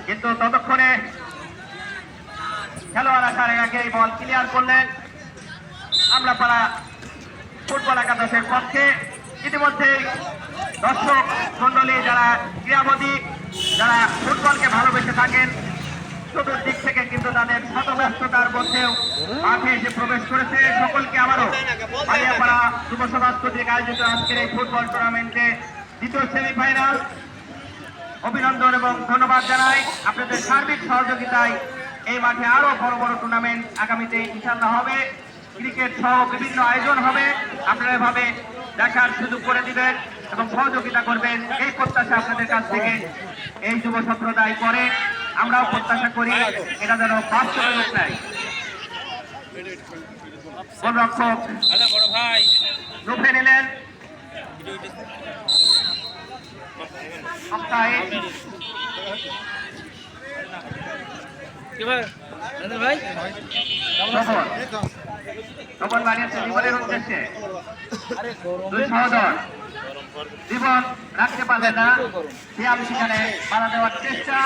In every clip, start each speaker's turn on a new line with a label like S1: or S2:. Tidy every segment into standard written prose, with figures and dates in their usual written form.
S1: কিন্তু ততক্ষণে খেলোয়াড় আসার আগে এই বল ক্লিয়ার করলেন আমলাপাড়া ফুটবল একাদশের পক্ষে। ইতিমধ্যে দর্শক মন্ডলী যারা ক্রীড়ামোদী, যারা ফুটবলকে ভালোবেসে থাকেন, চতুর্দিক থেকে কিন্তু তাদের শতব্যস্ততার মধ্যেও মাঠে এসে প্রবেশ করেছে। সকলকে আবারও বালিয়াপাড়া যুব সমাজ কর্তৃক আয়োজিত আজকের এই ফুটবল টুর্নামেন্টে দ্বিতীয় সেমিফাইনাল অভিনন্দন এবং ধন্যবাদ জানাই। আপনাদের সার্বিক সহযোগিতায় এই মাঠে আরো বড় বড় টুর্নামেন্ট আগামীতে ইনশাআল্লাহ হবে, ক্রিকেট সহ বিভিন্ন আয়োজন হবে। আপনারা এভাবে দেখার সুযোগ করে দিবেন এবং সহযোগিতা করবেন, এই প্রত্যাশা আপনাদের কাছ থেকে এই যুব সম্প্রদায় করে। আমরাও প্রত্যাশা করি এটা যেন বাস্তবে রূপ নেয়। গোলরক্ষক রূপে নিলেন তখন বানিয়েছে জীবনের উদ্দেশ্যে দুই সহোদর। জীবন রাখতে পারলেন না, সিয়াম সেখানে বাধা দেওয়ার চেষ্টা।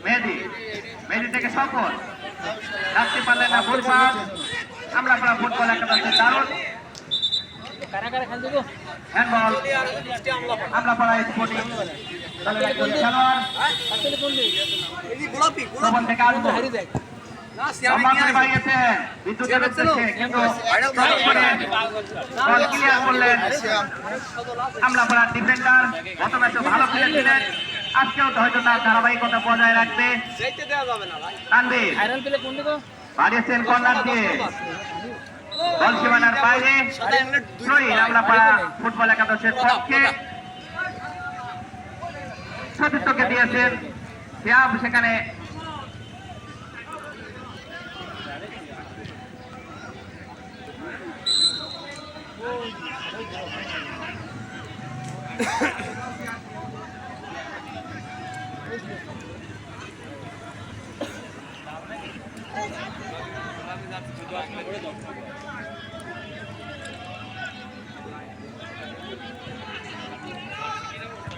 S1: মেহেদি থেকে সফল রাখতে পারলেন না, ফুটবল আমলাপাড়া ফুটবল একাদশের দারুণ হ্যান্ডবল আমলাপাড়া স্পোর্টিং দলের একজন খেলোয়াড় থেকে আসবো আমলাপাড়ার ডিফেন্ডার গত ম্যাচে ভালো খেলেছিলেন, আজকেও হয়তো তার ধারাবাহিকতা বজায় রাখবে। বাড়িয়েছেন কর্নার দিয়ে বল সীমানার বাইরে, আমলাপাড়া ফুটবল একাদশের পক্ষে সতীর্থকে দিয়েছেন সিয়াম। সেখানে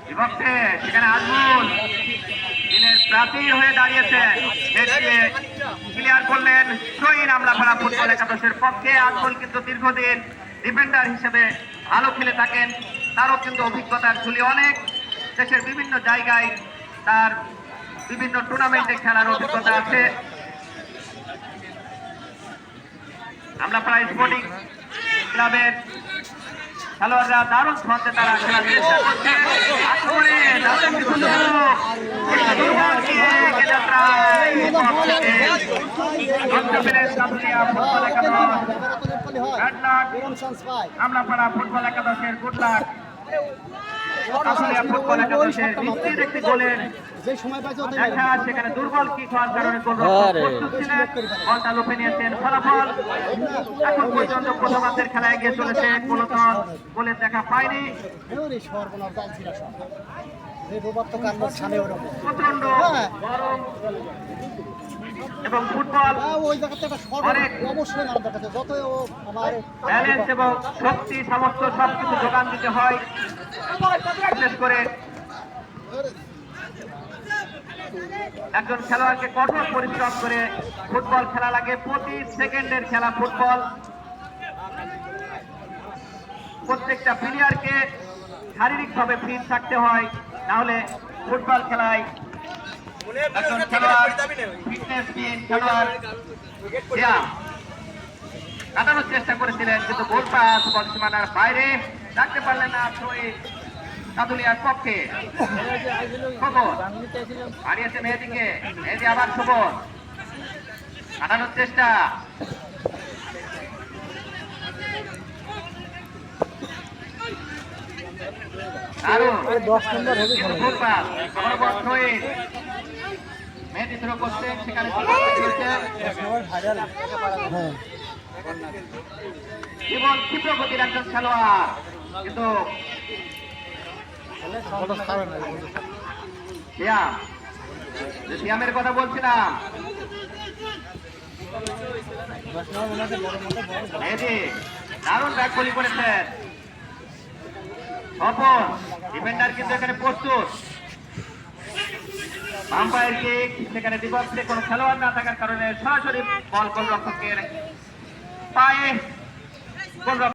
S1: বিভক্তে সেখানে আজমল দিনের প্রাচীর হয়ে দাঁড়িয়েছে, ক্লিয়ার করলেন শহীদ আমলাপাড়া ফুটবল একাদশের পক্ষে। আজমল কিন্তু দীর্ঘদিন ডিফেন্ডার হিসেবে ভালো খেলে থাকেন, তারও কিন্তু অভিজ্ঞতার ঝুলি অনেক। দেশের বিভিন্ন জায়গায় তার বিভিন্ন টুর্নামেন্টে খেলার অভিজ্ঞতা আছে। আমলাপাড়া স্পোর্টিং ক্লাবের খেলোয়াড়রা দারুণ ছন্দে তারা খেলার চেষ্টা করছে। আমলাপাড়া ফুটবল একাদশের গুড লাক ফুটবল একাদশের নিশ্চিত একটি গোলের দেখা, সেখানে দুর্বল কিক হওয়ার কারণে বলটা লুফে নিয়েছেন। ফলাফল এখন পর্যন্ত প্রথমার্ধের খেলায় এগিয়ে চলেছে, কোনো দল গোলের দেখা পায়নি। প্রচন্ড গরম এবং ফুটবল ব্যালেন্স এবং শক্তি সামর্থ্য সবকিছু যোগান দিতে হয়। বিশেষ করে একজন খেলোয়াড়কে কঠোর পরিশ্রম করে ফুটবল খেলা লাগে, প্রতি সেকেন্ডের খেলা ফুটবল। প্রত্যেকটা প্লেয়ারকে শারীরিকভাবে ফিট থাকতে হয়, নাহলে ফুটবল খেলায় একজন খেলোয়াড় ফিটনেসবিহীন খেলোয়াড় কাটানোর চেষ্টা করেছিলেন, কিন্তু গোল পাস বল সীমানার বাইরে রাখতে পারলেন না শহীদ কাদুলিয়ার পক্ষে। খবর হারিয়েছে মেহেদিকে, মেহেদি আবার খবর কাটানোর চেষ্টা। মেহেদি থ্রো করছেন, সেখানে কেবল ক্ষিপ্র গতির একজন খেলোয়াড়, কিন্তু সিয়ামের কথা বলছিলাম। দারুণ ব্যাক বলি করেছেন। ডিফেন্ডার কিন্তু এখানে প্রস্তুত, আম্পায়ার কিক, সেখানে বিপক্ষে কোনো খেলোয়াড় না থাকার কারণে সরাসরি বল গোলরক্ষকের পায়ে গোলরক্ষক